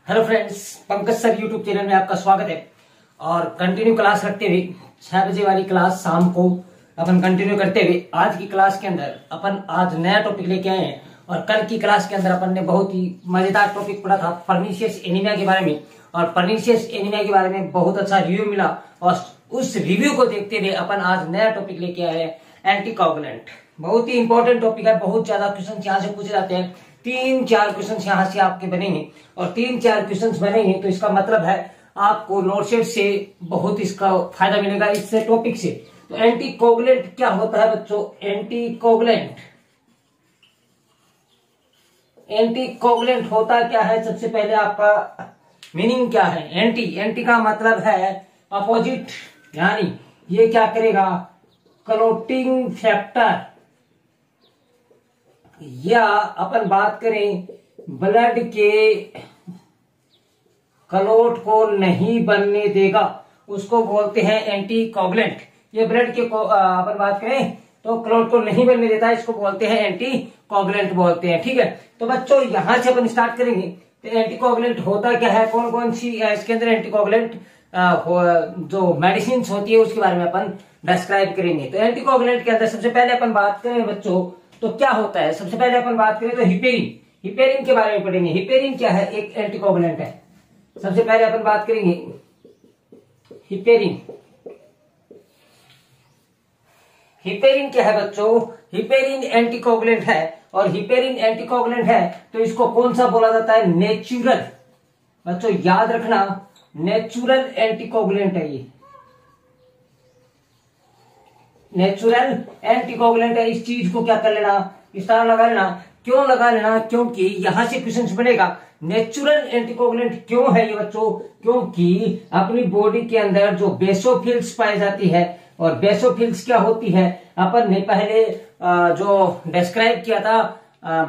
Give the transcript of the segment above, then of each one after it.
Hello friends, Pankaj sir YouTube channel में आपका स्वागत है। और कंटिन्यू क्लास रखते हुए 6 बजे वाली क्लास शाम को अपन कंटिन्यू करते हुए आज की क्लास के अंदर अपन आज नया टॉपिक लेके आए हैं। और कल की क्लास के अंदर अपन ने बहुत ही मजेदार टॉपिक पढ़ा था पर्नीशियस एनीमिया के बारे में। और पर्नीशियस एनीमिया के बारे में बहुत अच्छा रिव्यू मिला और उस रिव्यू को देखते हुए अपन आज नया टॉपिक लेके आए हैं एंटीकोगुलेंट। बहुत ही इंपॉर्टेंट टॉपिक है, बहुत ज्यादा क्वेश्चन यहाँ से पूछे जाते हैं। 3-4 क्वेश्चन यहाँ से आपके बनेंगे और 3-4 क्वेश्चन बनेंगे तो इसका मतलब है आपको नोटसेट से बहुत इसका फायदा मिलेगा इससे टॉपिक से। तो एंटीकोगुलेंट क्या होता है बच्चों? एंटीकोगुलेंट होता क्या है? सबसे पहले आपका मीनिंग क्या है? एंटी का मतलब है अपोजिट, यानी ये क्या करेगा? क्लॉटिंग फैक्टर, या अपन बात करें ब्लड के क्लॉट को नहीं बनने देगा, उसको बोलते हैं एंटीकोगुलेंट। ये ब्लड के अपन बात करें तो क्लॉट को नहीं बनने देता है, इसको बोलते हैं एंटीकोगुलेंट बोलते हैं। ठीक है, तो बच्चों यहां से अपन स्टार्ट करेंगे। तो एंटीकोगुलेंट होता क्या है, कौन कौन सी इसके अंदर एंटीकोगुलेंट जो मेडिसिन होती है उसके बारे में अपन डिस्क्राइब करेंगे। तो एंटीकोगुलेंट के अंदर सबसे पहले अपन बात करें बच्चों तो क्या होता है। सबसे पहले अपन बात करें तो हिपेरिन के बारे में पढ़ेंगे। हिपेरिन क्या है? एक एंटीकोगुलेंट है। सबसे पहले अपन बात करेंगे हिपेरिन क्या है बच्चों? हिपेरिन एंटीकोगुलेंट है। और हिपेरिन एंटीकोगुलेंट है तो इसको कौन सा बोला जाता है? नेचुरल। बच्चों याद रखना, नेचुरल एंटीकोगुलेंट है ये, नेचुरल एंटीकोगुलेंट है। इस चीज को क्या कर लेना, स्टार लगा लेना। क्यों लगा लेना? क्योंकि यहां से क्वेश्चन बनेगा नेचुरल एंटीकोगुलेंट क्यों है ये बच्चों? क्योंकि अपनी बॉडी के अंदर जो बेसोफिल्स पाई जाती है, और बेसोफिल्स क्या होती है अपन ने पहले जो डिस्क्राइब किया था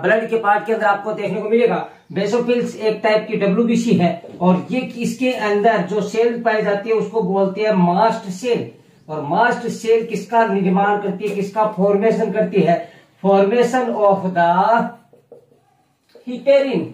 ब्लड के पार्ट के अंदर आपको देखने को मिलेगा। बेसोफिल्स एक टाइप की WBC है और ये इसके अंदर जो सेल पाई जाती है उसको बोलते हैं मास्ट सेल। और मास्ट सेल किसका निर्माण करती है, किसका फॉर्मेशन करती है? Formation of the heparin.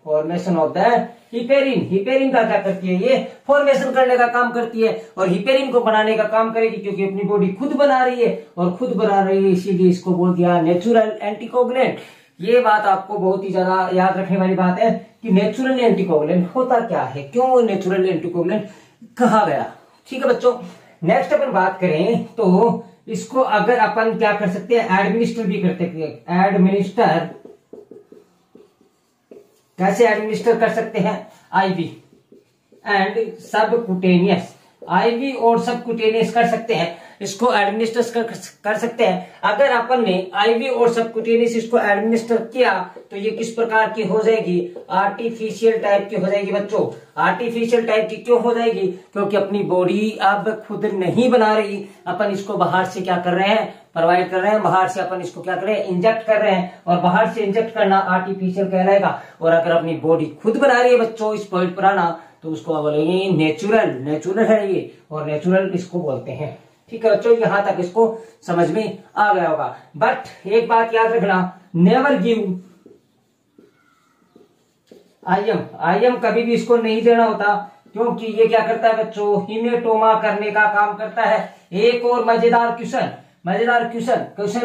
Formation of the heparin. Heparin का क्या करती है? ये फॉर्मेशन करने का काम करती है और हिपेरिन को बनाने का काम करेगी, क्योंकि अपनी बॉडी खुद बना रही है और खुद बना रही है, इसीलिए इसको बोल दिया नेचुरल एंटीकोगुलेंट। ये बात आपको बहुत ही ज्यादा याद रखने वाली बात है कि नेचुरल एंटीकोगुलेंट होता क्या है, क्यों नेचुरल एंटीकोगुलेंट कहा गया। ठीक है बच्चों, नेक्स्ट अपन बात करें तो इसको अगर अपन क्या कर सकते हैं, एडमिनिस्टर भी करते हैं। एडमिनिस्टर कैसे एडमिनिस्टर कर सकते हैं? IV and subcutaneous. IV और सबकुटेनियस कर सकते हैं, इसको एडमिनिस्टर कर सकते हैं। अगर अपन ने IV और सबकुटेनियस इसको एडमिनिस्टर किया तो ये किस प्रकार की हो जाएगी? आर्टिफिशियल टाइप की हो जाएगी बच्चों। आर्टिफिशियल टाइप की क्यों हो जाएगी? क्योंकि अपनी बॉडी अब खुद नहीं बना रही, अपन इसको बाहर से क्या कर रहे हैं? प्रोवाइड कर रहे हैं। बाहर से अपन इसको क्या कर रहे हैं? इंजेक्ट कर रहे हैं। और बाहर से इंजेक्ट करना आर्टिफिशियल कहलाएगा। और अगर अपनी बॉडी खुद बना रही है बच्चों इस पॉइंट पर आना, तो उसको बोलेंगे नेचुरल। नेचुरल है ये, और नेचुरल इसको बोलते हैं। ठीक है बच्चों, यहां तक इसको समझ में आ गया होगा। बट एक बात याद रखना, नेवर गिव आईएम कभी भी इसको नहीं देना होता, क्योंकि ये क्या करता है बच्चों? हीमेटोमा करने का काम करता है। एक और मजेदार क्वेश्चन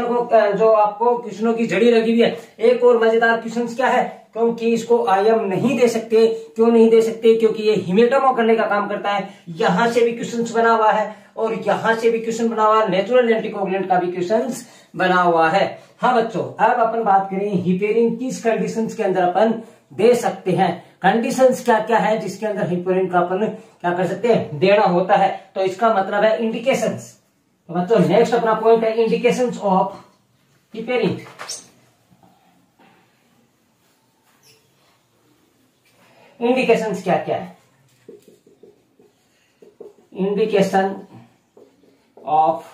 को जो आपको क्वेश्चनों की जड़ी लगी हुई है, एक और मजेदार क्वेश्चन क्या है? क्योंकि इसको आईएम नहीं दे सकते। क्यों नहीं दे सकते? क्योंकि ये हीमेटोमा करने का काम करता है। यहां से भी क्वेश्चन बना हुआ है और यहां से भी क्वेश्चन बना हुआ है, नेचुरल एंटीकोगुलेंट का भी क्वेश्चन बना हुआ है। हाँ बच्चों, अब अपन बात करें हिपेरिन किस कंडीशंस के अंदर अपन दे सकते हैं। कंडीशंस क्या क्या है जिसके अंदर हिपेरिन का अपन क्या कर सकते हैं? देना होता है। तो इसका मतलब है इंडिकेशंस। तो बच्चों नेक्स्ट अपना पॉइंट है इंडिकेशंस ऑफ हिपेरिन। इंडिकेशंस क्या क्या है? Indication of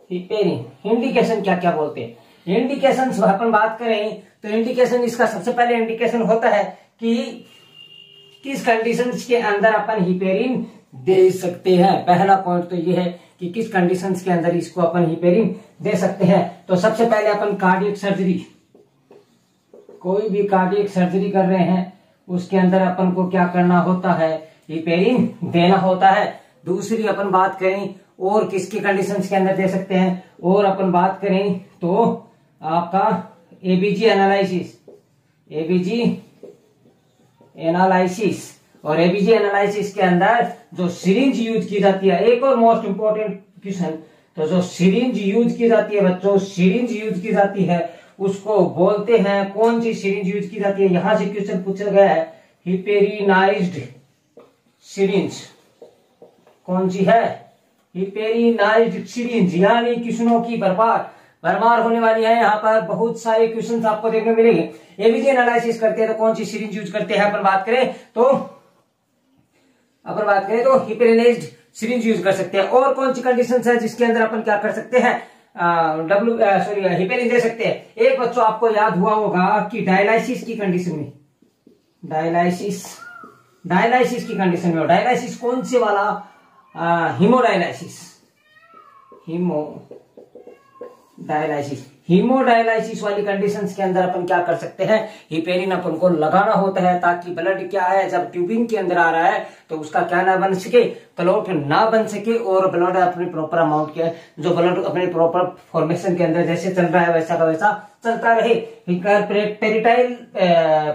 heparin. इंडिकेशन क्या क्या बोलते हैं? इंडिकेशन अपन बात करें तो इंडिकेशन, इसका सबसे पहले इंडिकेशन होता है कि किस कंडीशंस के अंदर अपन हिपेरिन दे सकते हैं। पहला पॉइंट तो ये है कि किस कंडीशंस के अंदर इसको अपन हिपेरिन दे सकते हैं। तो सबसे पहले अपन कार्डियक सर्जरी कोई भी कार्डियक सर्जरी कर रहे हैं उसके अंदर अपन को क्या करना होता है, हिपेरिन देना होता है। दूसरी अपन बात करें और किसकी कंडीशंस के अंदर दे सकते हैं, और अपन बात करें तो आपका एबीजी एनालिसिस, एबीजी एनालिसिस, और एबीजी एनालिसिस के अंदर जो सिरिंज यूज की जाती है, एक और मोस्ट इंपोर्टेंट क्वेश्चन, तो जो सिरिंज यूज की जाती है बच्चों, सिरिंज यूज की जाती है उसको बोलते हैं, कौन सी सिरिंज यूज की जाती है, यहां से क्वेश्चन पूछा गया है, हिपेरिनाइज्ड सिरिंज। कौन सी है, हिपेरिनाइज्ड सिरिंज, यानी क्वेश्चनों की भरमार होने वाली है। यहाँ पर बहुत सारे क्वेश्चंस आपको देखने मिलेंगे। एबीजी एनालिसिस करते हैं तो कौन सी सिरिंज यूज करते हैं, अपन बात करें तो हिपेरिनाइज्ड सिरिंज यूज कर सकते हैं। और कौन सी कंडीशंस है जिसके अंदर अपन क्या कर सकते हैं, हिपेरिन दे सकते हैं। एक बच्चों आपको याद हुआ होगा कि डायलाइसिस की कंडीशन में, डायलाइसिस की कंडीशन में, डायलाइसिस कौन से वाला, हीमोडायलाइसिस वाली कंडीशंस के अंदर अपन क्या कर सकते हैं, हिपेरिन अपन को लगाना होता है, ताकि ब्लड क्या है जब ट्यूबिंग के अंदर आ रहा है तो उसका क्या ना बन सके, क्लॉट ना बन सके, और ब्लड अपने प्रॉपर अमाउंट के, जो ब्लड अपने प्रॉपर फॉर्मेशन के अंदर जैसे चल रहा है वैसा का वैसा चलता रहे।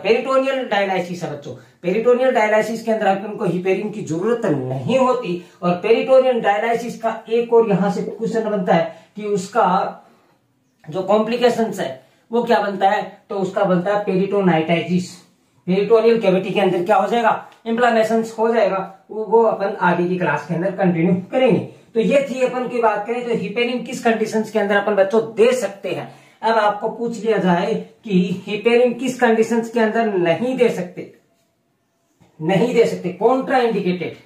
पेरिटोनियल डायलाइसिस है बच्चों, पेरिटोनियल डायलाइसिस के अंदर अपन को हिपेरिन की जरूरत नहीं होती। और पेरिटोनियल डायलाइसिस का एक और यहां से क्वेश्चन बनता है कि उसका जो कॉम्प्लिकेशंस है वो क्या बनता है, तो उसका बनता है पेरिटोनाइटाइटिस। पेरिटोनियल कैविटी के अंदर क्या हो जाएगा, इंफ्लामेशन हो जाएगा। वो अपन आगे की क्लास के अंदर कंटिन्यू करेंगे। तो ये थी अपन की बात करें तो हिपेरिन किस कंडीशंस के अंदर अपन बच्चों दे सकते हैं। अब आपको पूछ लिया जाए कि हिपेरिन किस कंडीशंस के अंदर नहीं दे सकते, कॉन्ट्रा इंडिकेटेड।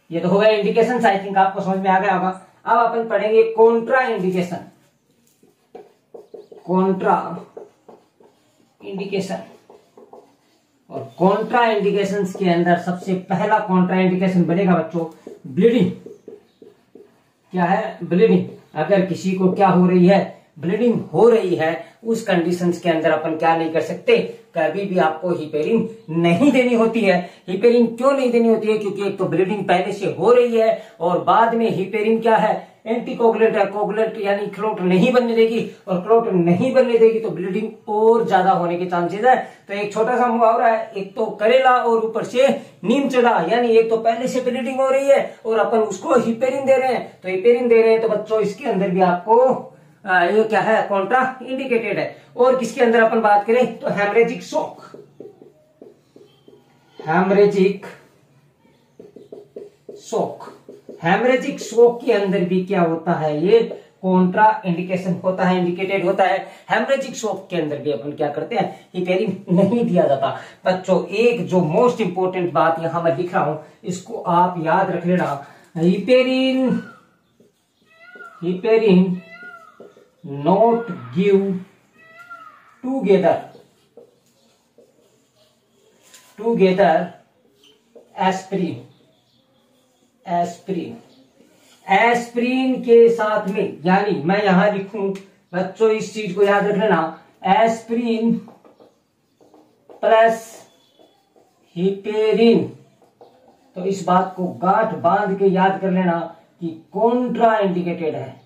ये तो हो गया इंडिकेशन, आई थिंक आपको समझ में आ गया होगा। अब अपन पढ़ेंगे कॉन्ट्रा इंडिकेशन, और कॉन्ट्रा इंडिकेशंस के अंदर सबसे पहला कॉन्ट्रा इंडिकेशन बनेगा बच्चों ब्लीडिंग। क्या है, ब्लीडिंग। अगर किसी को क्या हो रही है, ब्लीडिंग हो रही है, उस कंडीशंस के अंदर अपन क्या नहीं कर सकते, कभी भी आपको हिपेरिन नहीं देनी होती है। हिपेरिन क्यों नहीं देनी होती है, क्योंकि एक तो ब्लीडिंग पहले से हो रही है, और बाद में हिपेरिन क्या है, एंटीकोगुलेंट है, कोगुलेंट यानी क्लॉट नहीं बनने देगी, और क्लॉट नहीं बनने देगी तो ब्लीडिंग और ज्यादा होने के चांसेस है। तो एक छोटा सा मुहावरा है, एक तो करेला और ऊपर से नीम चढ़ा, यानी एक तो पहले से ब्लीडिंग हो रही है और अपन उसको हिपेरिन दे रहे हैं, तो हिपेरिन दे रहे हैं तो बच्चों इसके अंदर भी आपको ये क्या है, कॉन्ट्रा इंडिकेटेड है। और किसके अंदर अपन बात करें तो हेमरेजिक शॉक, हेमरेजिक शॉक के अंदर भी क्या होता है, ये कॉन्ट्रा इंडिकेशन होता है, इंडिकेटेड होता है। हेमरेजिक शॉक के अंदर भी अपन क्या करते हैं, हिपेरिन नहीं दिया जाता। बच्चों एक जो मोस्ट इंपोर्टेंट बात यहां मैं लिख रहा हूं, इसको आप याद रख लेना, heparin not give together aspirin के साथ में, यानी मैं यहां लिखूं बच्चों, इस चीज को याद रख लेना, एस्प्रिन प्लस हिपेरिन। तो इस बात को गांठ बांध के याद कर लेना कि कॉन्ट्रा इंडिकेटेड है,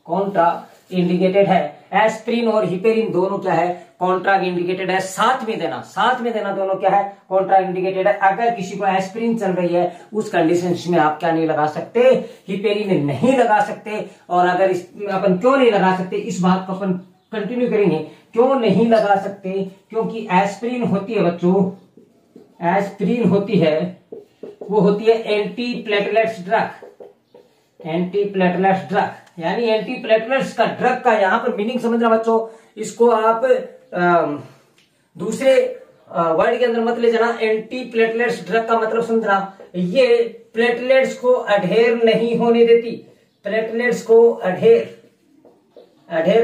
कॉन्ट्रा इंडिकेटेड है। एस्प्रिन और हिपेरिन दोनों क्या है, कॉन्ट्रा इंडिकेटेड है। साथ में देना दोनों क्या है, कॉन्ट्रा इंडिकेटेड है। अगर किसी को एस्प्रिन चल रही है उस कंडीशन में आप क्या नहीं लगा सकते, हिपेरिन नहीं लगा सकते। और अगर अपन क्यों नहीं लगा सकते, इस बात को अपन कंटिन्यू करेंगे। क्यों नहीं लगा सकते, क्योंकि एस्प्रिन होती है बच्चों, एस्प्रिन होती है, वो होती है एंटी प्लेटलेट्स ड्रग, यानी एंटी प्लेटलेट्स का ड्रग का यहां पर मीनिंग समझना बच्चों। इसको आप दूसरे वर्ड के अंदर मत ले जाना। एंटी प्लेटलेट्स ड्रग का मतलब समझना, ये प्लेटलेट्स को अढेर नहीं होने देती। प्लेटलेट्स को अढेर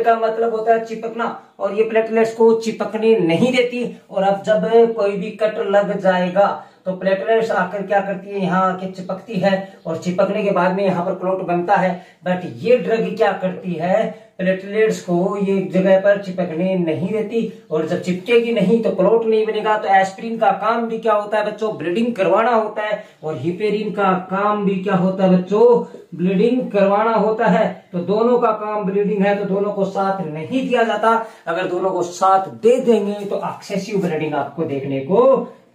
का मतलब होता है चिपकना, और ये प्लेटलेट्स को चिपकने नहीं देती। और अब जब कोई भी कट लग जाएगा तो प्लेटलेट्स आकर क्या करती है, यहाँ आके चिपकती है और चिपकने के बाद में यहाँ पर क्लॉट बनता है। बट ये ड्रग क्या करती है, प्लेटलेट्स को ये एक जगह पर चिपकने नहीं देती, और जब चिपकेगी नहीं तो क्लॉट नहीं बनेगा। तो एस्पिरिन का काम भी क्या होता है बच्चों, ब्लीडिंग करवाना होता है, और हिपेरिन का काम भी क्या होता है बच्चों, ब्लीडिंग करवाना होता है। तो दोनों का काम ब्लीडिंग है, तो दोनों को साथ नहीं दिया जाता। अगर दोनों को साथ दे देंगे तो एक्सेसिव ब्लीडिंग आपको देखने को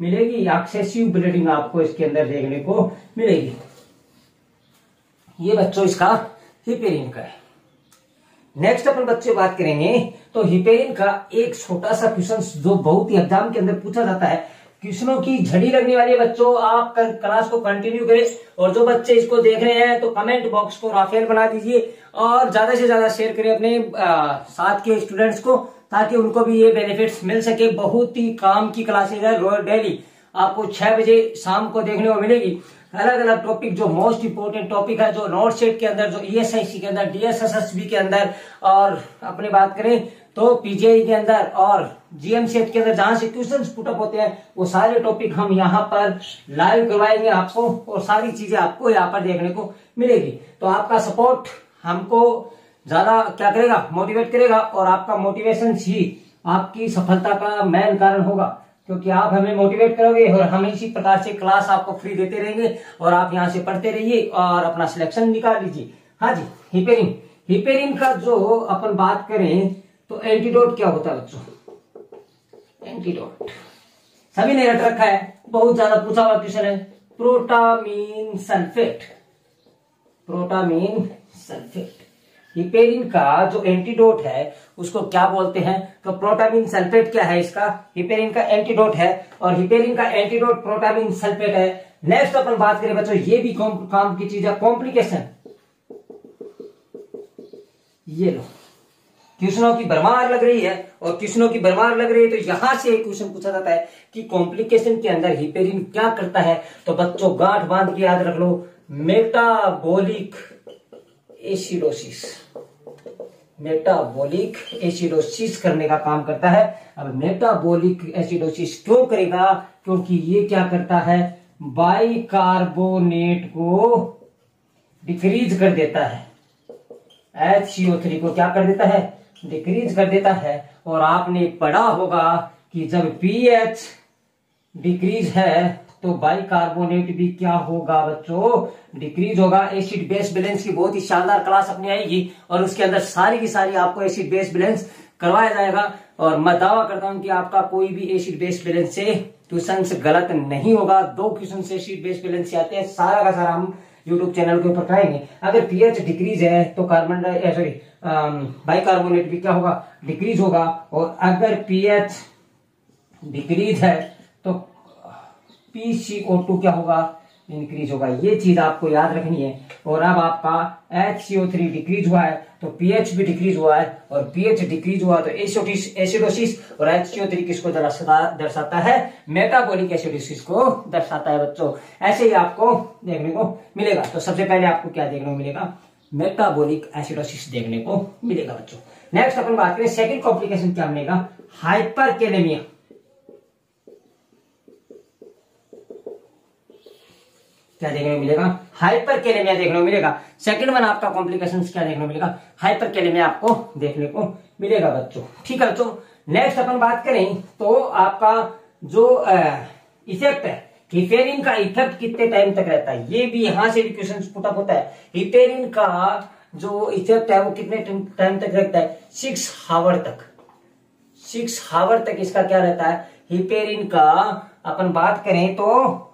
मिलेगी, एक्सेसिव ब्लीडिंग आपको इसके अंदर देखने को मिलेगी। ये बच्चों इसका हिपेरिन का है। नेक्स्ट अपन बच्चे बात करेंगे तो हिपेरिन का एक छोटा सा क्वेश्चन जो बहुत ही एग्जाम के अंदर पूछा जाता है, क्वेश्चनों की झड़ी लगने वाली है बच्चों। आप क्लास को कंटिन्यू करें, और जो बच्चे इसको देख रहे हैं तो कमेंट बॉक्स को राफेल बना दीजिए, और ज्यादा से ज्यादा शेयर करें अपने साथ के स्टूडेंट्स को, ताकि उनको भी ये बेनिफिट्स मिल सके। बहुत ही काम की क्लासेज है, डेली आपको 6 बजे शाम को देखने को मिलेगी। अलग अलग टॉपिक, जो मोस्ट इंपोर्टेंट टॉपिक है, जो नोट सेट के अंदर, जो ईएसआईसी के अंदर, डीएसएसएसबी के अंदर, और अपने बात करें तो पीजीआई के अंदर और जीएमसेट के अंदर जहां से क्वेश्चंस पुटअप होते हैं, वो सारे टॉपिक हम यहाँ पर लाइव करवाएंगे आपको, और सारी चीजें आपको यहाँ पर देखने को मिलेगी। तो आपका सपोर्ट हमको ज्यादा क्या करेगा, मोटिवेट करेगा, और आपका मोटिवेशन ही आपकी सफलता का मेन कारण होगा, क्योंकि आप हमें मोटिवेट करोगे और हम इसी प्रकार से क्लास आपको फ्री देते रहेंगे, और आप यहाँ से पढ़ते रहिए और अपना सिलेक्शन निकाल लीजिए। हाँ जी, हिपेरिन, हिपेरिन का जो अपन बात करें तो एंटीडोट क्या होता है बच्चों, एंटीडोट सभी ने रट रखा है, बहुत ज्यादा पूछा हुआ क्वेश्चन है, protamine sulphate, protamine sulphate. Heparin का जो एंटीडोट है उसको क्या बोलते हैं, तो प्रोटामीन सल्फेट क्या है, इसका हिपेरिन का एंटीडोट है, और हिपेरिन का एंटीडोट प्रोटामीन सल्फेट है। नेक्स्ट अपन बात करें बच्चों, ये भी काम की चीज है, कॉम्प्लिकेशन। ये लो, क्वेश्चनों की भरमार लग रही है, और क्वेश्चनों की भरमार लग रही है, तो यहां से एक क्वेश्चन पूछा जाता है कि कॉम्प्लिकेशन के अंदर हिपेरिन क्या करता है। तो बच्चों गांठ बांध के याद रख लो, मेटाबॉलिक एसिडोसिस, मेटाबॉलिक एसिडोसिस करने का काम करता है। अब मेटाबॉलिक एसिडोसिस क्यों करेगा, क्योंकि ये क्या करता है, बाइकार्बोनेट को डिक्रीज कर देता है, HCO3 को क्या कर देता है, डिक्रीज कर देता है। और आपने पढ़ा होगा कि जब पीएच डिक्रीज है तो बाइकार्बोनेट भी क्या होगा बच्चों, डिक्रीज होगा। एसिड बेस बैलेंस की बहुत ही शानदार क्लास अपनी आएगी, और उसके अंदर सारी की सारी आपको एसिड बेस बैलेंस करवाया जाएगा, और मैं दावा करता हूं कि आपका कोई भी एसिड बेस बैलेंस से क्वेश्चन से गलत नहीं होगा। 2 क्वेश्चन से एसिड बेस बैलेंस से आते हैं, सारा का सारा हम यूट्यूब चैनल के ऊपर कराएंगे। अगर पीएच डिक्रीज है तो कार्बन बाइकार्बोनेट भी क्या होगा, डिक्रीज होगा, और अगर पीएच डिक्रीज है तो PCO2 क्या होगा, इंक्रीज होगा। ये चीज आपको याद रखनी है। और अब आपका HCO3 डिक्रीज हुआ है तो पीएच भी डिक्रीज हुआ है, और पीएच डिक्रीज हुआ तो एसिडोसिस, और HCO3 किसको दर्शाता है, मेटाबॉलिक एसिडोसिस को दर्शाता है बच्चों। ऐसे ही आपको देखने को मिलेगा। तो सबसे पहले आपको क्या देखने को मिलेगा, मेटाबॉलिक एसिडोसिस देखने को मिलेगा बच्चों। नेक्स्ट अपन बात करें सेकंड कॉम्प्लिकेशन क्या मिलेगा, हाइपरकैलेमिया। क्या देखने को मिलेगा, हाइपरकैलेमिया देखने को मिलेगा। सेकंड वन आपका कॉम्प्लिकेशन क्या देखने को मिलेगा, हाइपरकैलेमिया आपको देखने को मिलेगा बच्चों। ठीक है बच्चों, नेक्स्ट अपन बात करें तो आपका जो इफेक्ट है, हिपेरिन का इफेक्ट कितने टाइम तक रहता है, ये भी यहां से भी क्वेश्चन पुटअप होता है। हिपेरिन का जो इफेक्ट है वो कितने टाइम तक रहता है, 6 आवर तक, 6 आवर तक इसका क्या रहता है, हिपेरिन का अपन बात करें तो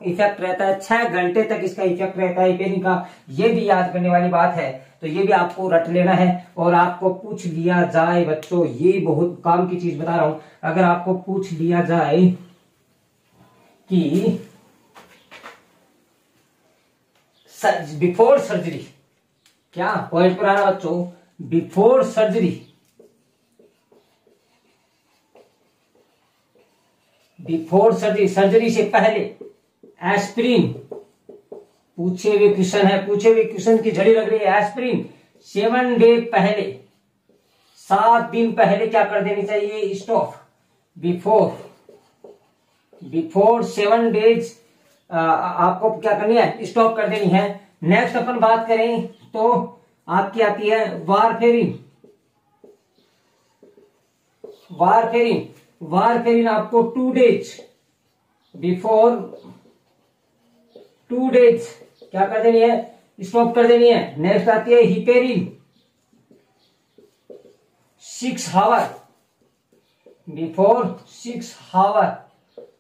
इफेक्ट रहता है 6 घंटे तक इसका इफेक्ट रहता है हिपेरिन का। ये भी याद करने वाली बात है, तो ये भी आपको रट लेना है। और आपको पूछ लिया जाए बच्चों, ये बहुत काम की चीज बता रहा हूं, अगर आपको पूछ लिया जाए कि बिफोर सर्जरी, क्या पॉइंट पर आ रहा बच्चों, before surgery, before surgery, surgery से पहले एस्पिरिन, पूछे हुए क्वेश्चन है, पूछे हुए क्वेश्चन की झड़ी लग रही है। एस्पिरिन 7 डे पहले, 7 दिन पहले क्या कर देनी चाहिए, स्टॉप। बिफोर 7 डेज आपको क्या करनी है, स्टॉप कर देनी है। नेक्स्ट अपन बात करें तो आपकी आती है वारफेरिन। वारफेरिन आपको 2 डेज बिफोर 2 डेज क्या कर देनी है, स्टॉप कर देनी है। नेक्स्ट आती है heparin 6 hour before 6 hour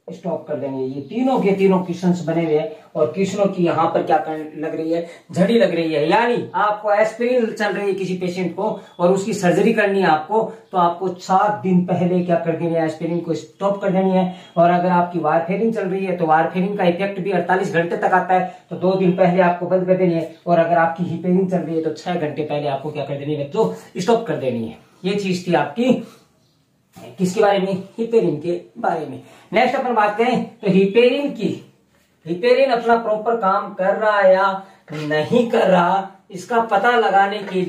stop कर देंगे। ये तीनों के तीनों क्वेश्चंस बने हुए हैं और क्वेश्चनों की यहां पर क्या लग रही है, झड़ी लग रही है। यानी आपको एस्पिरिन चल रही है किसी पेशेंट को और उसकी सर्जरी करनी है आपको, तो आपको 7 दिन पहले क्या कर देनी है, एस्पिरिन को स्टॉप कर देनी है। और अगर आपकी वारफेरिन चल रही है तो वारफेरिन का इफेक्ट भी 48 घंटे तक आता है, तो 2 दिन पहले आपको बंद कर देनी है। और अगर आपकी हिपेरिन चल रही है तो 6 घंटे पहले आपको क्या कर देनी है बच्चों, स्टॉप कर देनी है। ये चीज थी आपकी किसके बारे में, हिपेरिन के बारे में। नेक्स्ट अपन बात करें तो हिपेरिन अपना प्रॉपर काम कर रहा है या नहीं कर रहा, इसका पता लगाने के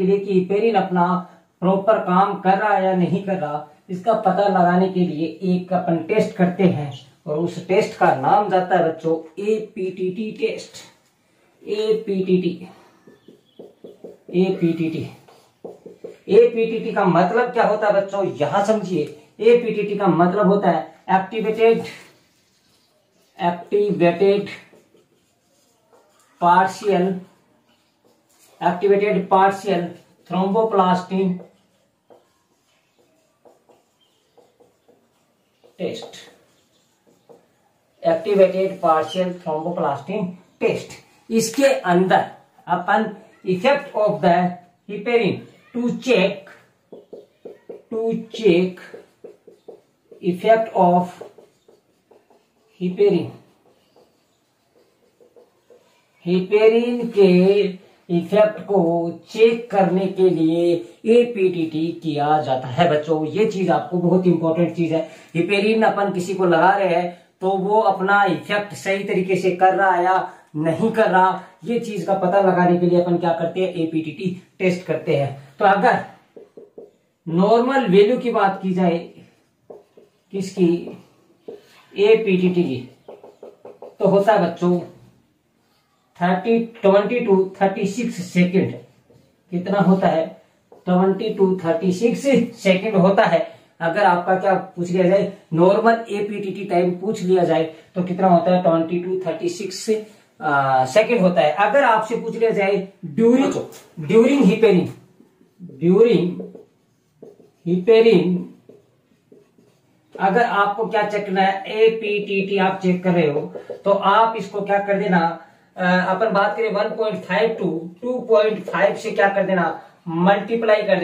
लिए कि हिपेरिन अपना प्रॉपर काम कर रहा है या नहीं कर रहा, इसका पता लगाने के लिए एक अपन टेस्ट करते हैं और उस टेस्ट का नाम जाता है बच्चों एपीटीटी टेस्ट। एपीटीटी का मतलब क्या होता है बच्चों, यहां समझिए। एपीटीटी का मतलब होता है एक्टिवेटेड पार्शियल थ्रोम्बोप्लास्टिन टेस्ट। इसके अंदर अपन effect of the heparin to check effect of heparin के इफेक्ट को चेक करने के लिए एपीटीटी किया जाता है बच्चों। ये चीज आपको बहुत इंपॉर्टेंट चीज है। हिपेरिन अपन किसी को लगा रहे हैं तो वो अपना इफेक्ट सही तरीके से कर रहा है या नहीं कर रहा, ये चीज का पता लगाने के लिए अपन क्या करते हैं, एपीटीटी टेस्ट करते हैं। तो अगर नॉर्मल वैल्यू की बात की जाए किसकी, एपीटीटी की, तो होता है बच्चों 20 to 36 सेकेंड। कितना होता है, 20 to 36 सेकेंड होता है। अगर आपका क्या पूछ लिया जाए, नॉर्मल एपीटीटी टाइम पूछ लिया जाए तो कितना होता है, 20 to 36 सेकेंड होता है। अगर आपसे पूछ लिया जाए ड्यूरिंग हिपेरिन अगर आपको क्या चेक करना है, एपीटीटी आप चेक कर रहे हो तो आप इसको क्या कर देना, अपन बात करें 1.5 to 2.5 से क्या कर देना, मल्टीप्लाई कर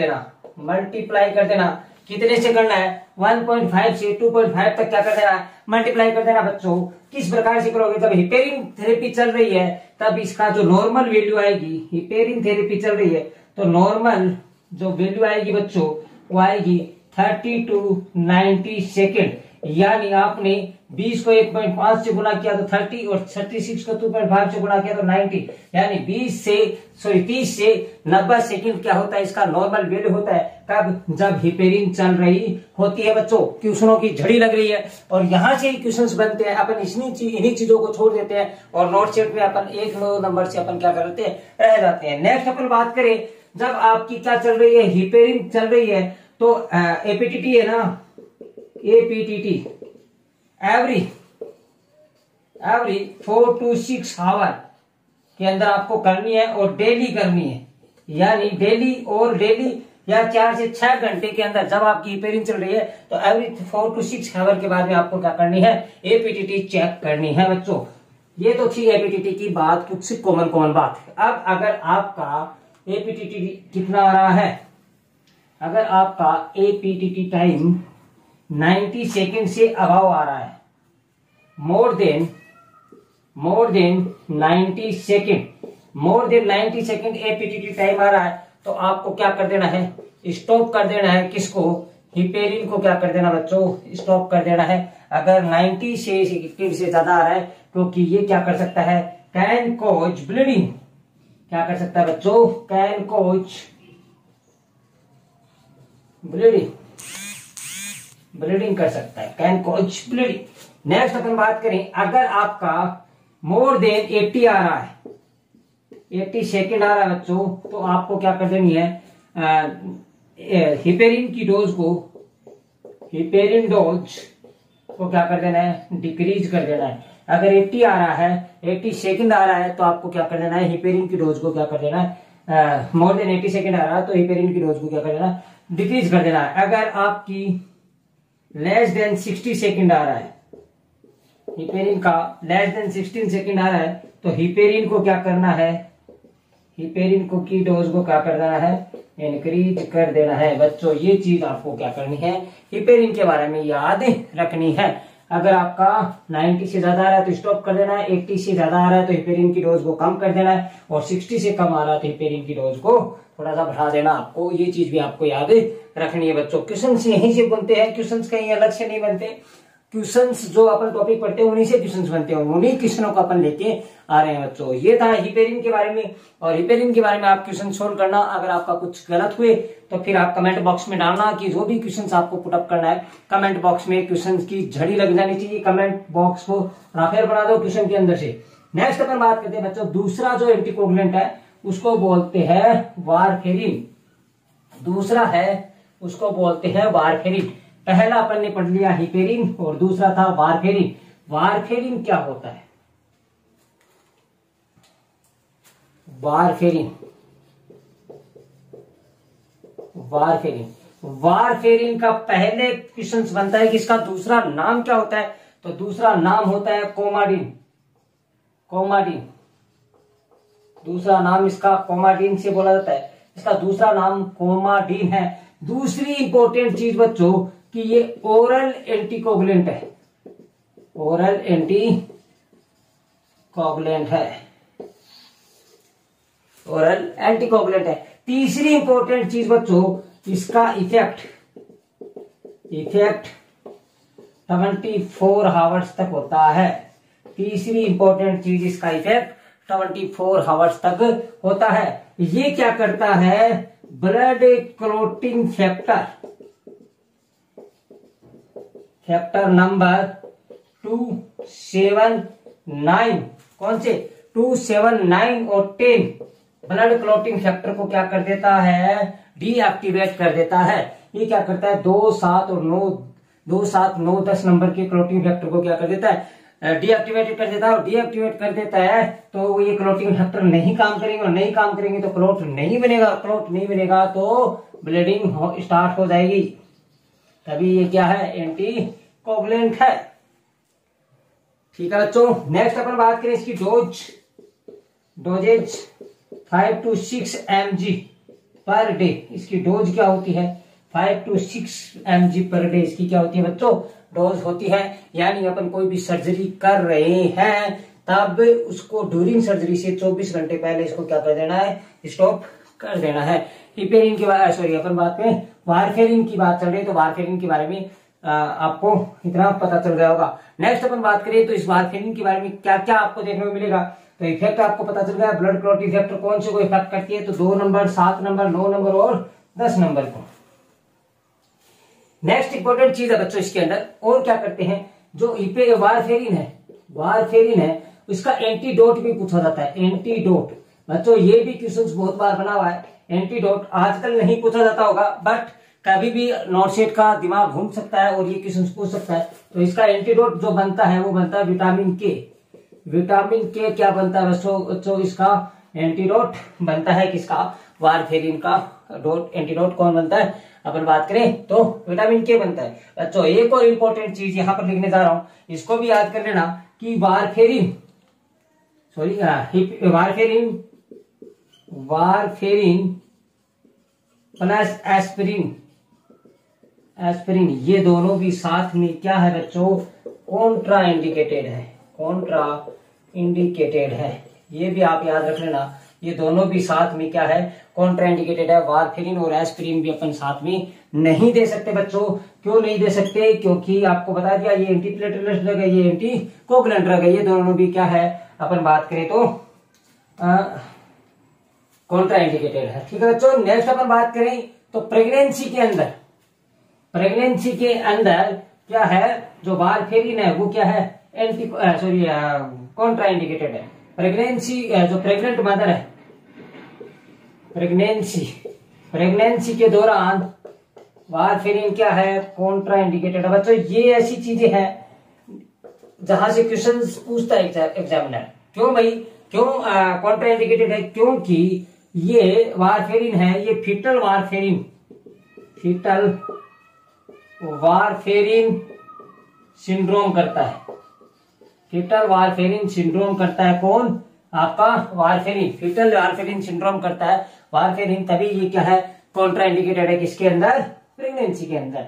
देना। कितने से करना है, 1.5 से 2.5 तक क्या कर देना, मल्टीप्लाई कर देना बच्चों। किस प्रकार से करोगे, जब हिपेरिन थेरेपी चल रही है तब इसका जो नॉर्मल वैल्यू आएगी, हिपेरिन थेरेपी चल रही है तो नॉर्मल जो वैल्यू आएगी बच्चों वो आएगी 30 to 90 सेकेंड। यानी आपने 20 को 1.5 से गुना किया तो 30 और 36 को 2.5 से गुना किया तो 90, यानी 30 से 90 सेकंड क्या होता है, इसका नॉर्मल वैल्यू होता है। कब, जब हिपेरिन चल रही होती है बच्चों। क्वेश्चनों की झड़ी लग रही है और यहां से ही क्वेश्चंस बनते हैं। अपन इन्हीं चीजों को छोड़ देते हैं और नोट सेट में अपन 1 नंबर से अपन क्या करते हैं, रह जाते हैं। नेक्स्ट अपन बात करें, जब आपकी क्या चल रही है, हिपेरिन चल रही है तो एपीटीटी है ना, एपीटीटी एवरी 4 to 6 आवर के अंदर आपको करनी है और डेली करनी है। यानी डेली या 4 से 6 घंटे के अंदर जब आपकी हिपेरिन चल रही है तो एवरी 4 to 6 आवर के बाद में आपको क्या करनी है, एपीटीटी चेक करनी है बच्चों। ये तो थी एपीटीटी की बात, कुछ कॉमन बात। अब अगर आपका एपीटीटी कितना आ रहा है, अगर आपका एपीटीटी टाइम 90 सेकेंड से अभाव आ रहा है, more than 90 second APTT time आ रहा है तो आपको क्या कर देना है, स्टॉप कर देना है। किसको, हिपेरिन को क्या कर देना बच्चों, स्टॉप कर देना है। अगर 90 सेकेंड से ज्यादा आ रहा है क्योंकि ये क्या कर सकता है, कैन कॉज ब्लीडिंग। क्या कर सकता है बच्चों, कैन कॉज ब्लीडिंग कर सकता है, कैन कॉज ब्लीडिंग। नेक्स्ट अपन बात करें, अगर आपका मोर देन 80 आ रहा है, 80 सेकेंड आ रहा है बच्चों, तो आपको क्या कर देनी है, हिपेरिन की डोज को, हिपेरिन डोज को क्या कर देना है, डिक्रीज कर देना है। अगर 80 आ रहा है, 80 सेकेंड आ रहा है, तो आपको क्या कर देना है, हिपेरिन की डोज को क्या कर देना है, मोर देन 80 सेकेंड आ रहा है तो हिपेरिन की डोज को क्या कर देना है, डिक्रीज कर देना है। अगर आपकी लेस देन 60 सेकेंड आ रहा है, हिपेरिन का लेस देन 16 सेकेंड आ रहा है, तो हिपेरिन को क्या करना है, हिपेरिन को की डोज को क्या कर देना है, इंक्रीज कर देना है। बच्चों ये चीज आपको क्या करनी है, हिपेरिन के बारे में याद रखनी है। अगर आपका 90 से ज्यादा आ रहा है तो स्टॉप कर देना है, 80 से ज्यादा आ रहा है तो हिपेरिन की डोज को कम कर देना है, और 60 से कम आ रहा है तो हिपेरिन की डोज को थोड़ा सा बढ़ा देना। आपको ये चीज भी आपको याद रखनी है बच्चों। क्वेश्चंस यहीं से बनते हैं, क्वेश्चंस कहीं अलग से नहीं बनते। क्वेश्चंस जो अपन टॉपिक पढ़ते हैं उन्हीं से क्वेश्चंस बनते हैं, उन्हीं क्वेश्चनों को अपन लेके आ रहे हैं बच्चों। ये था हिपेरिन के बारे में, और हिपेरिन के बारे में आप क्वेश्चन सोल्व करना। अगर आपका कुछ गलत हुए तो फिर आप कमेंट बॉक्स में डालना, कि जो भी क्वेश्चंस आपको पुटअप करना है कमेंट बॉक्स में क्वेश्चंस की झड़ी लग जानी चाहिए, कमेंट बॉक्स को राफेल बना दो क्वेश्चन के अंदर से। नेक्स्ट अपन बात करते हैं बच्चों, दूसरा जो एंटीकोगुलेंट है उसको बोलते हैं वारफेरिन। दूसरा है उसको बोलते हैं वारफेरिन। पहला अपन ने पढ़ लिया हिपेरिन और दूसरा था वारफेरिन। वारफेरिन क्या होता है, वारफेरिन, वारफेरिन, वारफेरिन का पहले क्वेश्चन बनता है कि इसका दूसरा नाम क्या होता है, तो दूसरा नाम होता है कोमाडिन। कोमाडिन, दूसरा नाम इसका कोमाडिन से बोला जाता है, इसका दूसरा नाम कोमाडिन है। दूसरी इंपॉर्टेंट चीज बच्चों कि ये ओरल एंटीकोगुलेंट है, ओरल एंटीकोगुलेंट है, ओरल एंटीकोगुलेंट है। तीसरी इंपॉर्टेंट चीज बच्चों, इसका इफेक्ट 24 आवर्स तक होता है। तीसरी इंपॉर्टेंट चीज, इसका इफेक्ट 24 आवर्स तक होता है। ये क्या करता है, blood clotting factor, factor number 279, कौन से 279 और 10 ब्लड क्लोटिंग फैक्टर को क्या कर देता है, डीएक्टिवेट कर देता है। ये क्या करता है, 2, 7 और 9, 2, 7, 9, 10 नंबर के क्लोटिंग फैक्टर को क्या कर देता है, डीएक्टिवेट कर देता है। और डीएक्टिवेट कर देता है तो ये क्लोटिंग फैक्टर नहीं काम करेंगे, और नहीं काम करेंगे तो क्लोट नहीं बनेगा, क्लोट नहीं बनेगा तो ब्लीडिंग स्टार्ट हो जाएगी। तभी ये क्या है, एंटीकोगुलेंट है। ठीक है बच्चों, नेक्स्ट अपन बात करें इसकी doses 5 to 6 mg per day. इसकी डोज क्या होती है, 5 to 6 mg पर डे इसकी क्या होती है बच्चों, डोज होती है। यानी अपन कोई भी सर्जरी कर रहे हैं तब उसको ड्यूरिंग सर्जरी से 24 घंटे पहले इसको क्या कर देना है, स्टॉप कर देना है। हिपेरिन की बात, सॉरी अपन बात करें वारफेरिन की बात चल रही है, तो वारफेरिन के बारे में आपको इतना पता चल गया होगा। नेक्स्ट अपन बात करें तो इस वारफेरिन के बारे में क्या क्या आपको देखने को मिलेगा, तो इफेक्ट आपको पता चल गया। ब्लड क्लॉटिंग फैक्टर कौन से को इफेक्ट करती है, तो 2 नंबर, 7 नंबर, 9 नंबर और 10 नंबर को। नेक्स्ट इंपॉर्टेंट चीज है बच्चों इसके अंदर, और क्या करते हैं, जो वारफेरिन है, वारफेरिन है उसका एंटीडोट भी पूछा जाता है। एंटीडोट बच्चों, ये भी क्वेश्चन बहुत बार बना हुआ है। एंटीडोट आजकल नहीं पूछा जाता होगा, बट कभी भी नोटसेट का दिमाग घूम सकता है और ये क्वेश्चन पूछ सकता है। तो इसका एंटीडोट जो बनता है वो बनता है विटामिन के। विटामिन के क्या बनता है बच्चों, इसका एंटीडोट बनता है किसका, वारफेरिन का एंटीडोट कौन बनता है, अपन बात करें तो विटामिन के बनता है। बच्चों एक और इंपॉर्टेंट चीज यहां पर लिखने जा रहा हूं, इसको भी याद कर लेना कि वारफेरिन प्लस एस्पिरिन ये दोनों भी साथ में क्या है बच्चों, कॉन्ट्रा इंडिकेटेड है, कॉन्ट्रा इंडिकेटेड है। ये भी आप याद रख लेना, ये दोनों भी साथ में क्या है, कॉन्ट्रा इंडिकेटेड है। वारफेरिन और एस्पिरिन भी अपन साथ में नहीं दे सकते बच्चों। क्यों नहीं दे सकते, क्योंकि आपको बता दिया ये एंटीप्लेटलेट ड्रग है, ये एंटीकोगुलेंट ड्रग है, ये दोनों भी क्या है, अपन बात करें तो कॉन्ट्रा इंडिकेटेड है। ठीक है बच्चों, नेक्स्ट अपन बात करें तो प्रेगनेंसी के अंदर क्या है, जो वारफेरिन है वो क्या है, एंटी सॉरी कॉन्ट्रा इंडिकेटेड है। प्रेगनेंसी जो प्रेग्नेंट मदर है, प्रेगनेंसी के दौरान वारफेरिन क्या है, कॉन्ट्रा इंडिकेटेड है। बच्चों ये ऐसी चीजें हैं जहां से क्वेश्चन पूछता है एग्जामिनर। क्यों भाई, क्यों कॉन्ट्रा इंडिकेटेड है, क्योंकि ये वारफेरिन है, ये फीटल वारफेरिन सिंड्रोम करता है। फीटल वारफेरिन सिंड्रोम करता है कौन, आपका वारफेरिन, फीटल वारफेरिन सिंड्रोम करता है वारफेरिन, तभी ये क्या है, कॉन्ट्रा इंडिकेटेड है किसके अंदर, प्रेगनेंसी के अंदर।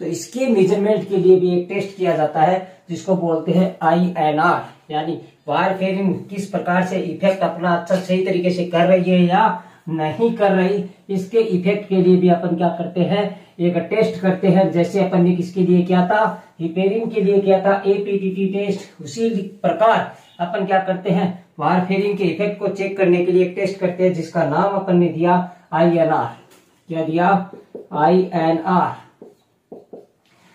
तो इसके मेजरमेंट के लिए भी एक टेस्ट किया जाता है जिसको बोलते हैं INR, यानी वारफेरिन किस प्रकार से इफेक्ट अपना अच्छा सही तरीके से कर रही है या नहीं कर रही। इसके इफेक्ट के लिए भी अपन क्या करते हैं, एक टेस्ट करते हैं। जैसे अपन ने किसके लिए किया था, हिपेरिन के लिए किया था APTT टेस्ट, उसी प्रकार अपन क्या करते हैं, वारफेरिन के इफेक्ट को चेक करने के लिए एक टेस्ट करते हैं जिसका नाम अपन ने दिया INR। क्या दिया,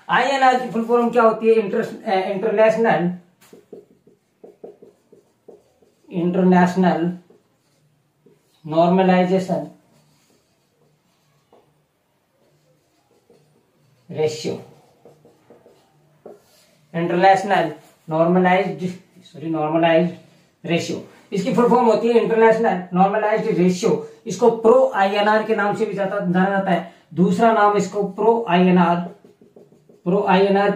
INR की फुल फॉर्म क्या होती है, international normalization ratio, international normalized ratio. इसकी फुल फॉर्म होती है इंटरनेशनल नॉर्मलाइज्ड रेशियो। इसको प्रो INR के नाम से भी जाना जाता है। दूसरा नाम इसको प्रो INR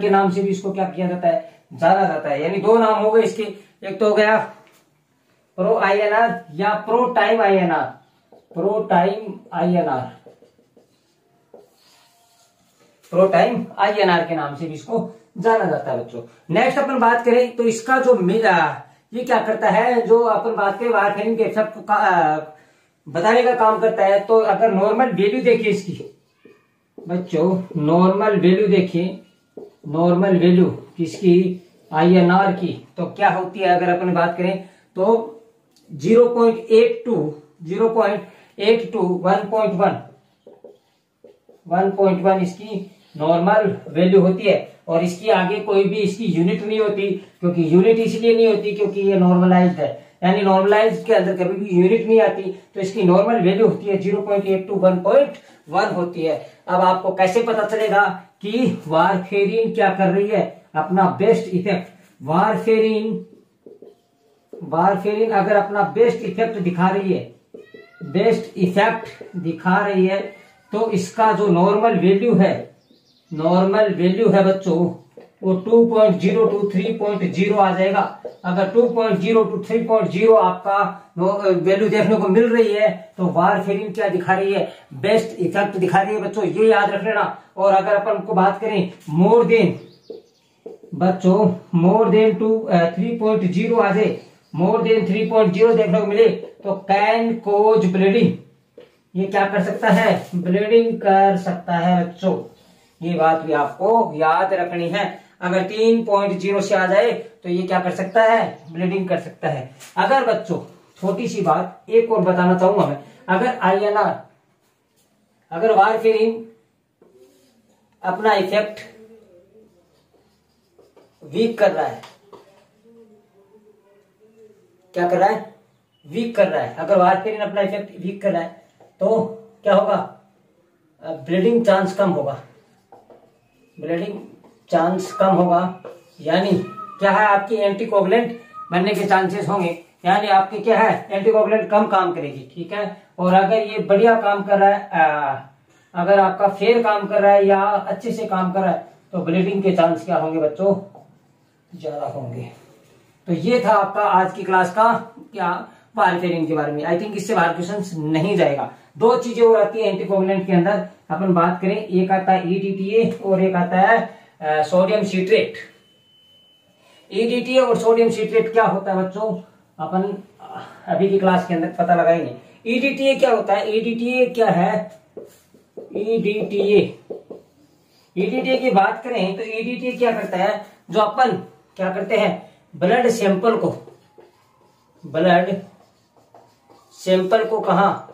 के नाम से भी इसको क्या किया जाता है, जाना जाता है। यानी दो नाम हो गए इसके, एक तो हो गया प्रो INR या प्रो टाइम INR के नाम से भी इसको जाना जाता है बच्चों। नेक्स्ट अपन बात करें तो इसका जो ये क्या करता है, जो अपन बात करें वारफेरिन के इफेक्ट का बताने का काम करता है। तो अगर नॉर्मल वैल्यू देखिए इसकी बच्चों, नॉर्मल वैल्यू किसकी, INR की, तो क्या होती है, अगर अपन बात करें तो 0.82 1.1 इसकी नॉर्मल वैल्यू होती है। और इसकी आगे कोई भी इसकी यूनिट नहीं होती, क्योंकि यूनिट इसलिए नहीं होती क्योंकि ये नॉर्मलाइज्ड है, यानी नॉर्मलाइज्ड के अंदर कभी भी यूनिट नहीं आती। तो इसकी नॉर्मल वैल्यू होती है 0.82 1.1 होती है। अब आपको कैसे पता चलेगा कि वारफेरिन क्या कर रही है, अपना बेस्ट इफेक्ट, वारफेरिन अगर अपना बेस्ट इफेक्ट दिखा रही है तो इसका जो नॉर्मल वैल्यू है बच्चों वो 2.0 to 3.0 आ जाएगा। अगर 2.0 to 3.0 आपका वैल्यू देखने को मिल रही है तो वारफेरिन क्या दिखा रही है, बेस्ट इफेक्ट दिखा रही है बच्चों, ये याद रख लेना। और अगर अपन को बात करें मोर देन 3.0 आ जाए, मोर देन 3.0 देखने को मिले तो कैन कोज ब्लीडिंग, ये क्या कर सकता है, ब्लीडिंग कर सकता है बच्चों। ये बात भी आपको याद रखनी है। अगर 3.0 से आ जाए तो ये क्या कर सकता है, ब्लीडिंग कर सकता है। अगर बच्चों छोटी सी बात एक और बताना चाहूंगा मैं, अगर वारफेरिन अपना इफेक्ट वीक कर रहा है, क्या कर रहा है, वीक कर रहा है, अगर वारफेरिन अपना इफेक्ट वीक कर रहा है तो क्या होगा, ब्लीडिंग चांस कम होगा, यानी क्या है, आपकी एंटीकोगुलेंट बनने के चांसेस होंगे, यानी आपकी क्या है, एंटीकोगुलेंट कम काम करेगी, ठीक है। और अगर ये बढ़िया काम कर रहा है, अगर आपका फेयर काम कर रहा है या अच्छे से काम कर रहा है तो ब्लीडिंग के चांस क्या होंगे बच्चों, ज्यादा होंगे। तो ये था आपका आज की क्लास का क्या, वारफेरिन के बारे में। आई थिंक इससे बाहर क्वेश्चन नहीं जाएगा। दो चीजें और आती है एंटीकोगुलेंट के अंदर, अपन बात करें, एक आता है EDTA और एक आता है सोडियम सिट्रेट। EDTA और सोडियम सिट्रेट क्या होता है बच्चों, अपन अभी की क्लास के अंदर पता लगाएंगे। EDTA क्या होता है, EDTA क्या है, EDTA की बात करें तो EDTA क्या करता है, जो अपन क्या करते हैं, ब्लड सैंपल को कहा,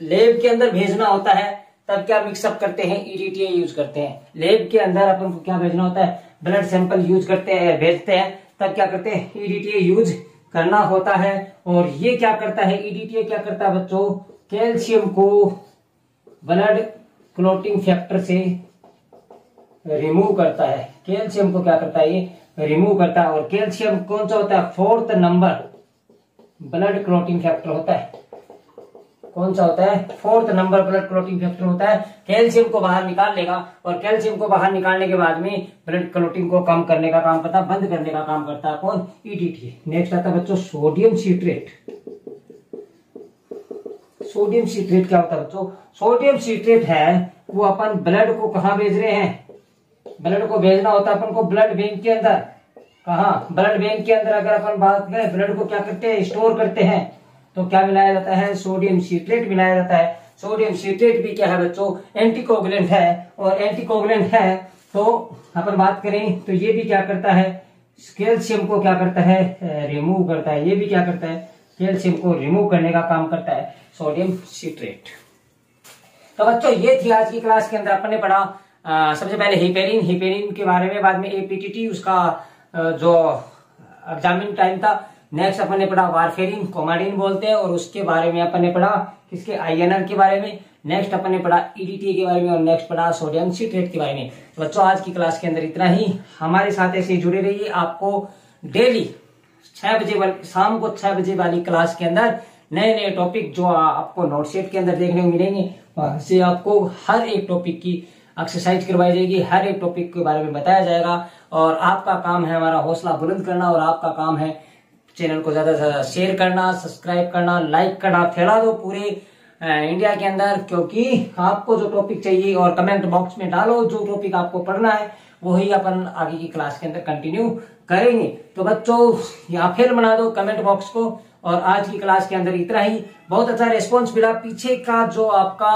लैब के अंदर भेजना होता है, तब क्या मिक्सअप करते हैं, EDTA यूज करते हैं। लैब के अंदर अपन को क्या भेजना होता है, ब्लड सैंपल यूज करते हैं, भेजते हैं, तब क्या करते हैं, EDTA यूज करना होता है। और ये क्या करता है, EDTA क्या करता है बच्चों, कैल्शियम को ब्लड क्लॉटिंग फैक्टर से रिमूव करता है। कैल्शियम को क्या करता है, ये रिमूव करता है। और कैल्शियम कौन सा होता है, 4th number blood clotting factor होता है। कौन सा होता है, 4th number blood clotting factor होता है। कैल्शियम को बाहर निकाल लेगा और कैल्शियम को बाहर निकालने के बाद में ब्लड क्लॉटिंग को कम करने का काम करता है, बंद करने का काम करता है कौन, EDTA। नेक्स्ट आता है बच्चों सोडियम सिट्रेट। सोडियम सिट्रेट क्या होता है बच्चों, सोडियम सिट्रेट है वो अपन ब्लड को कहाँ भेज रहे हैं, ब्लड को भेजना होता है अपन को ब्लड बैंक के अंदर। कहाँ, ब्लड बैंक के अंदर अगर अपन बात करें, ब्लड को क्या करते हैं, स्टोर करते हैं, तो क्या मिलाया जाता है, सोडियम सिट्रेट मिलाया जाता है। सोडियम सिट्रेट भी क्या है बच्चों, एंटीकोगुलेंट है। और एंटीकोगुलेंट है तो अपन बात करें तो ये भी क्या करता है, कैल्शियम को क्या करता है, रिमूव करता है। ये भी क्या करता है, कैल्शियम को रिमूव करने का काम करता है सोडियम सिट्रेट। तो बच्चों ये थी आज की क्लास के अंदर अपन ने पढ़ा सबसे पहले हिपेरिन के बारे में, बाद में APTT उसका जो एग्जामिन टाइम था। नेक्स्ट अपन ने पढ़ा वारफेरिन, कोमाडिन बोलते हैं, और उसके बारे में अपन ने पढ़ा किसके, INR के बारे में। नेक्स्ट अपन ने पढ़ा EDTA के बारे में, और नेक्स्ट पढ़ा सोडियम सिट्रेट के बारे में। तो बच्चों आज की क्लास के अंदर इतना ही। हमारे साथ ऐसे जुड़े रहिए। आपको डेली 6 बजे शाम को 6 बजे वाली क्लास के अंदर नए नए टॉपिक जो आपको नोटशीट के अंदर देखने को मिलेंगे, वहां से आपको हर एक टॉपिक की एक्सरसाइज करवाई जाएगी, हर एक टॉपिक के बारे में बताया जाएगा। और आपका काम है हमारा हौसला बुलंद करना, और आपका काम है चैनल को ज्यादा से ज्यादा शेयर करना, सब्सक्राइब करना, लाइक करना, फैला दो पूरे इंडिया के अंदर, क्योंकि आपको जो टॉपिक चाहिए, और कमेंट बॉक्स में डालो जो टॉपिक आपको पढ़ना है, वही अपन आगे की क्लास के अंदर कंटिन्यू करेंगे। तो बच्चों यहाँ फिर बना दो कमेंट बॉक्स को। और आज की क्लास के अंदर इतना ही। बहुत अच्छा रिस्पॉन्स मिला। पीछे का जो आपका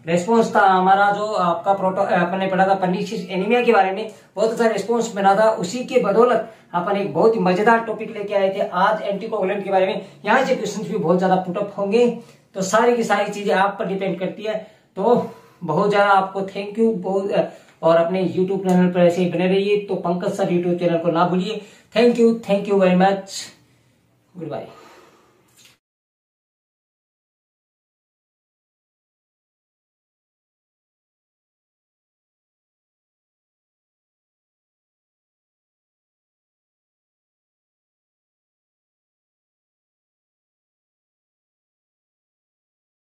रेस्पॉन्स था हमारा, जो आपका अपन ने पढ़ा था पर्नीशियस एनीमिया के बारे में, बहुत अच्छा रिस्पॉन्स मिला था। उसी के बदौलत अपन एक बहुत ही मजेदार टॉपिक लेके आए थे आज एंटीकोगुलेंट के बारे में। यहाँ से क्वेश्चन भी बहुत ज्यादा पुटअप होंगे, तो सारी की सारी चीजें आप पर डिपेंड करती है। तो बहुत ज्यादा आपको थैंक यू। और अपने यूट्यूब चैनल पर ऐसे ही बने रहिए। तो पंकज सर यूट्यूब चैनल को ना भूलिए। Thank you very much. Good bye.